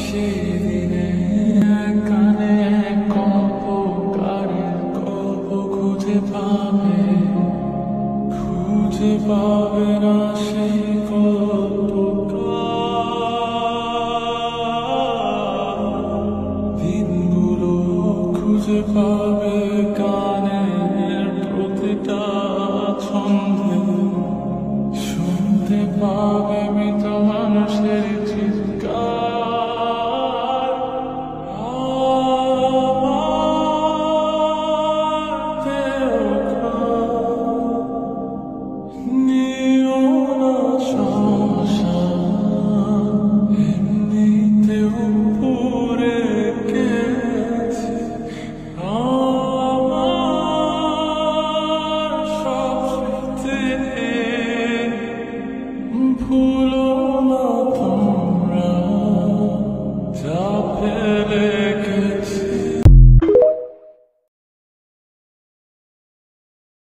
সেদিনে কানে কল্পকারের গল্প খুঁজে পাবে না সেই গল্পকার দিনগুলো খুঁজে পাবে গানের প্রতিটা ছন্দে শুনতে পাবে মৃত মানুষের চিৎকার ভুলো না তোমরা যাবে